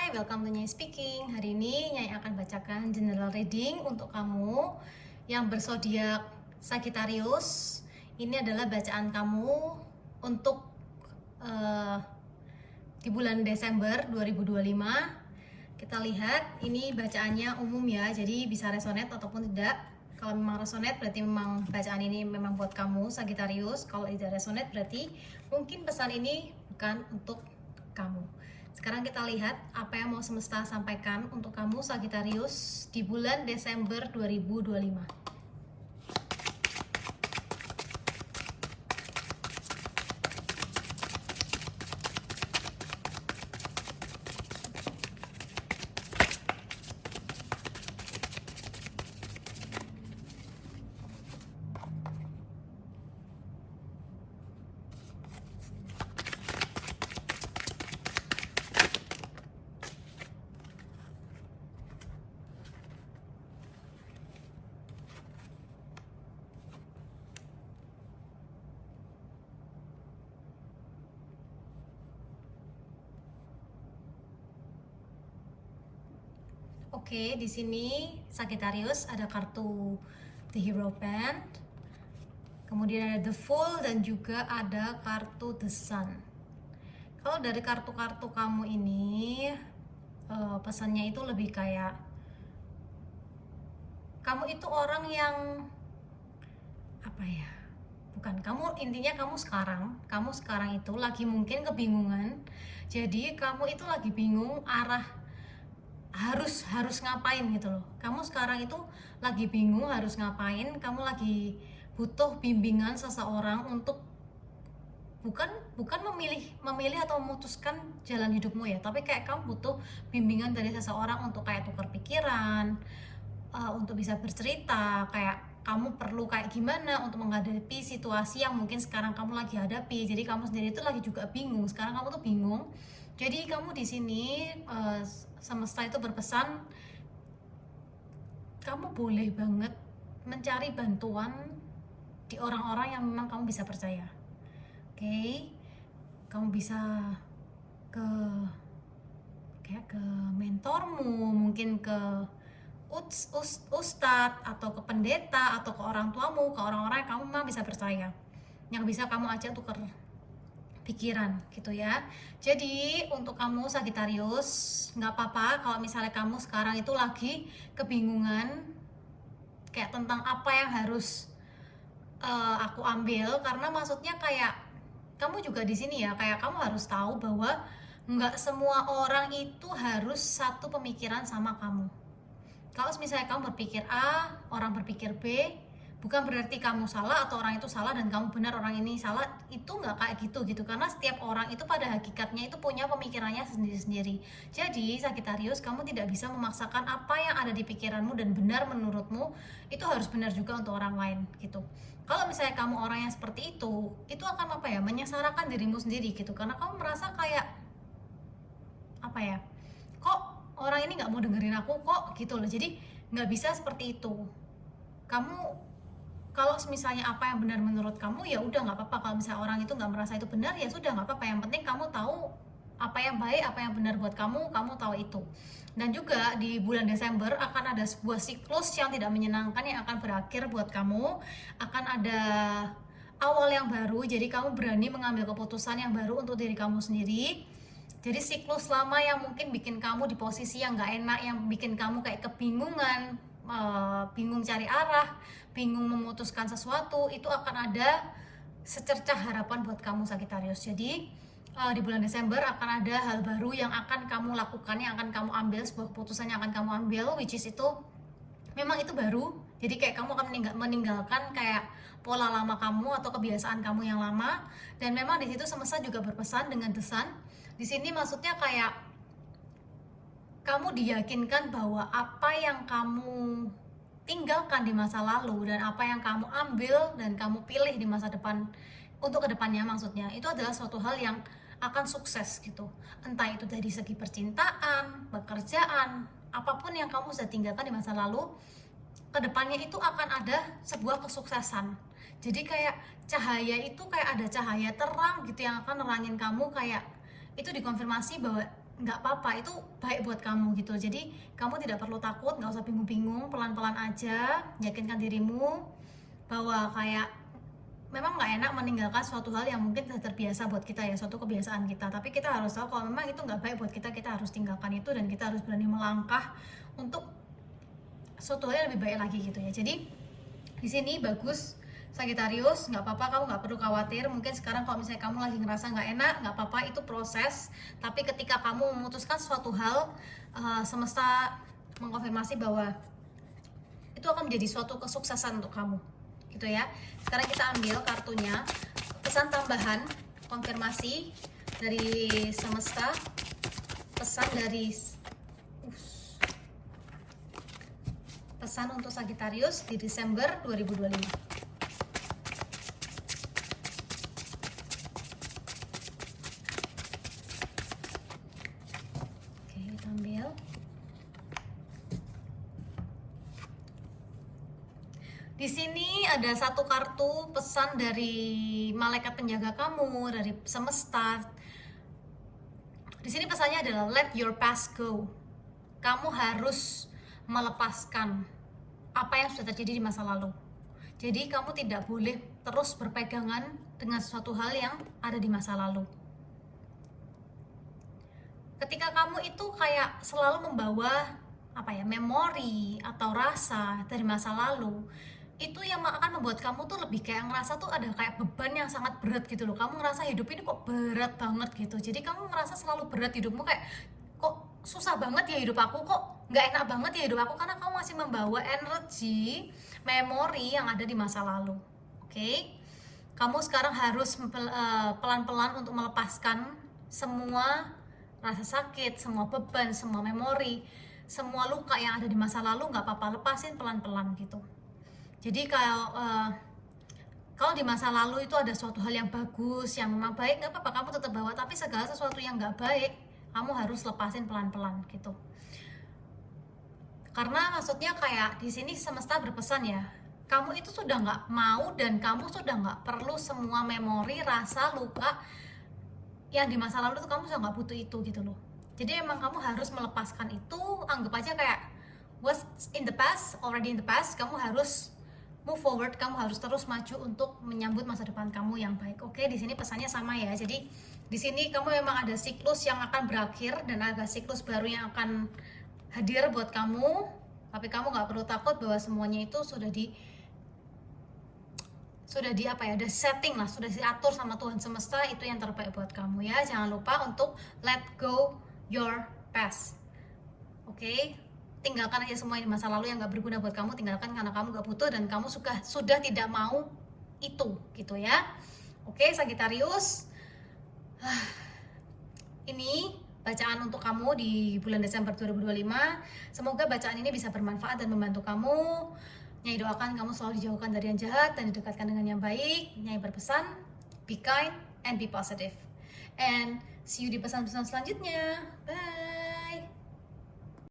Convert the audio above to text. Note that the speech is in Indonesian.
Hai, welcome to Nyai Speaking. Hari ini Nyai akan bacakan general reading untuk kamu yang berzodiak Sagittarius. Ini adalah bacaan kamu untuk di bulan Desember 2025. Kita lihat, ini bacaannya umum ya, jadi bisa resonate ataupun tidak. Kalau memang resonate berarti memang bacaan ini memang buat kamu Sagittarius. Kalau tidak resonate berarti mungkin pesan ini bukan untuk kamu. Sekarang kita lihat apa yang mau semesta sampaikan untuk kamu Sagittarius di bulan Desember 2025. Oke, di sini Sagittarius ada kartu The Hierophant, kemudian ada The Fool dan juga ada kartu The Sun. Kalau dari kartu-kartu kamu ini pesannya itu lebih kayak kamu itu orang yang apa ya? Bukan, intinya kamu sekarang itu lagi mungkin kebingungan. Jadi kamu itu lagi bingung arah harus ngapain gitu loh. Kamu sekarang itu lagi bingung harus ngapain, kamu lagi butuh bimbingan seseorang untuk bukan memilih atau memutuskan jalan hidupmu ya, tapi kayak kamu butuh bimbingan dari seseorang untuk kayak tukar pikiran, untuk bisa bercerita, kayak kamu perlu kayak gimana untuk menghadapi situasi yang mungkin sekarang kamu lagi hadapi. Jadi kamu sendiri itu lagi juga bingung. Sekarang kamu tuh bingung. Jadi kamu di sini semesta itu berpesan kamu boleh banget mencari bantuan di orang-orang yang memang kamu bisa percaya. Oke, kamu bisa ke mentormu, mungkin ke ustadz atau ke pendeta atau ke orang tuamu, ke orang-orang yang kamu memang bisa percaya, yang bisa kamu ajak tukar pikiran gitu ya. Jadi untuk kamu Sagittarius, nggak apa-apa kalau misalnya kamu sekarang itu lagi kebingungan kayak tentang apa yang harus aku ambil, karena maksudnya kayak kamu juga di sini ya, kayak kamu harus tahu bahwa nggak semua orang itu harus satu pemikiran sama kamu. Kalau misalnya kamu berpikir A, orang berpikir B, bukan berarti kamu salah atau orang itu salah dan kamu benar orang ini salah. Itu nggak kayak gitu, karena setiap orang itu pada hakikatnya itu punya pemikirannya sendiri-sendiri. Jadi Sagittarius, kamu tidak bisa memaksakan apa yang ada di pikiranmu dan benar menurutmu itu harus benar juga untuk orang lain gitu. Kalau misalnya kamu orang yang seperti itu akan apa ya, menyengsarakan dirimu sendiri gitu, karena kamu merasa kayak apa ya, kok orang ini nggak mau dengerin aku kok gitu loh. Jadi nggak bisa seperti itu. Kamu kalau misalnya apa yang benar menurut kamu ya udah nggak apa-apa. Kalau misalnya orang itu nggak merasa itu benar ya sudah nggak apa-apa. Yang penting kamu tahu apa yang baik, apa yang benar buat kamu tahu itu. Dan juga di bulan Desember akan ada sebuah siklus yang tidak menyenangkan yang akan berakhir buat kamu. Akan ada awal yang baru, jadi kamu berani mengambil keputusan yang baru untuk diri kamu sendiri. Jadi siklus lama yang mungkin bikin kamu di posisi yang nggak enak, yang bikin kamu kayak kebingungan, bingung cari arah, bingung memutuskan sesuatu, itu akan ada secercah harapan buat kamu Sagittarius. Jadi di bulan Desember akan ada hal baru yang akan kamu lakukan, yang akan kamu ambil, sebuah keputusan yang akan kamu ambil, which is itu memang itu baru. Jadi kayak kamu akan meninggalkan kayak pola lama kamu atau kebiasaan kamu yang lama. Dan memang di situ semesta juga berpesan dengan The Sun. Di sini maksudnya kayak kamu diyakinkan bahwa apa yang kamu tinggalkan di masa lalu dan apa yang kamu ambil dan kamu pilih di masa depan untuk kedepannya, maksudnya itu adalah suatu hal yang akan sukses gitu. Entah itu dari segi percintaan, pekerjaan, apapun yang kamu sudah tinggalkan di masa lalu, kedepannya itu akan ada sebuah kesuksesan. Jadi kayak cahaya itu kayak ada cahaya terang gitu yang akan nerangin kamu, kayak itu dikonfirmasi bahwa nggak apa-apa, itu baik buat kamu gitu. Jadi kamu tidak perlu takut, nggak usah bingung-bingung, pelan-pelan aja yakinkan dirimu bahwa kayak memang nggak enak meninggalkan suatu hal yang mungkin sudah terbiasa buat kita ya, suatu kebiasaan kita, tapi kita harus tahu kalau memang itu nggak baik buat kita, kita harus tinggalkan itu dan kita harus berani melangkah untuk suatu hal yang lebih baik lagi gitu ya. Jadi di sini bagus Sagittarius, nggak apa-apa, kamu nggak perlu khawatir. Mungkin sekarang kalau misalnya kamu lagi ngerasa nggak enak, nggak apa-apa, itu proses. Tapi ketika kamu memutuskan suatu hal, semesta mengkonfirmasi bahwa itu akan menjadi suatu kesuksesan untuk kamu, gitu ya. Sekarang kita ambil kartunya, pesan tambahan, konfirmasi dari semesta, pesan dari pesan untuk Sagittarius di Desember 2025. Ambil. Di sini ada satu kartu pesan dari malaikat penjaga kamu, dari semesta. Di sini pesannya adalah let your past go. Kamu harus melepaskan apa yang sudah terjadi di masa lalu. Jadi kamu tidak boleh terus berpegangan dengan suatu hal yang ada di masa lalu. Ketika kamu itu kayak selalu membawa memori atau rasa dari masa lalu, itu yang akan membuat kamu tuh lebih kayak ngerasa tuh ada kayak beban yang sangat berat gitu loh. Kamu ngerasa hidup ini kok berat banget gitu. Jadi kamu ngerasa selalu berat hidupmu, kayak kok susah banget ya hidup aku, kok nggak enak banget ya hidup aku, karena kamu masih membawa energi memori yang ada di masa lalu. Oke? Kamu sekarang harus pelan-pelan untuk melepaskan semua rasa sakit, semua beban, semua memori, semua luka yang ada di masa lalu. Nggak apa-apa, lepasin pelan-pelan gitu. Jadi kalau di masa lalu itu ada suatu hal yang bagus, yang memang baik, nggak apa-apa, kamu tetap bawa. Tapi segala sesuatu yang nggak baik, kamu harus lepasin pelan-pelan gitu. Karena maksudnya kayak di sini semesta berpesan ya, kamu itu sudah nggak mau dan kamu sudah nggak perlu semua memori, rasa, luka yang di masa lalu tuh, kamu sudah nggak butuh itu gitu loh. Jadi emang kamu harus melepaskan itu. Anggap aja kayak what's in the past, already in the past. Kamu harus move forward, kamu harus terus maju untuk menyambut masa depan kamu yang baik. Oke, di sini pesannya sama ya. Jadi di sini kamu memang ada siklus yang akan berakhir dan ada siklus baru yang akan hadir buat kamu. Tapi kamu nggak perlu takut bahwa semuanya itu sudah ada setting lah, sudah diatur sama Tuhan semesta, itu yang terbaik buat kamu ya. Jangan lupa untuk let go your past. Oke? Tinggalkan aja semua di masa lalu yang gak berguna buat kamu, tinggalkan karena kamu gak butuh dan kamu sudah tidak mau itu gitu ya. Oke, Sagittarius, ini bacaan untuk kamu di bulan Desember 2025. Semoga bacaan ini bisa bermanfaat dan membantu kamu. Nyai doakan kamu selalu dijauhkan dari yang jahat dan didekatkan dengan yang baik. Nyai berpesan, be kind and be positive. And see you di pesan-pesan selanjutnya. Bye.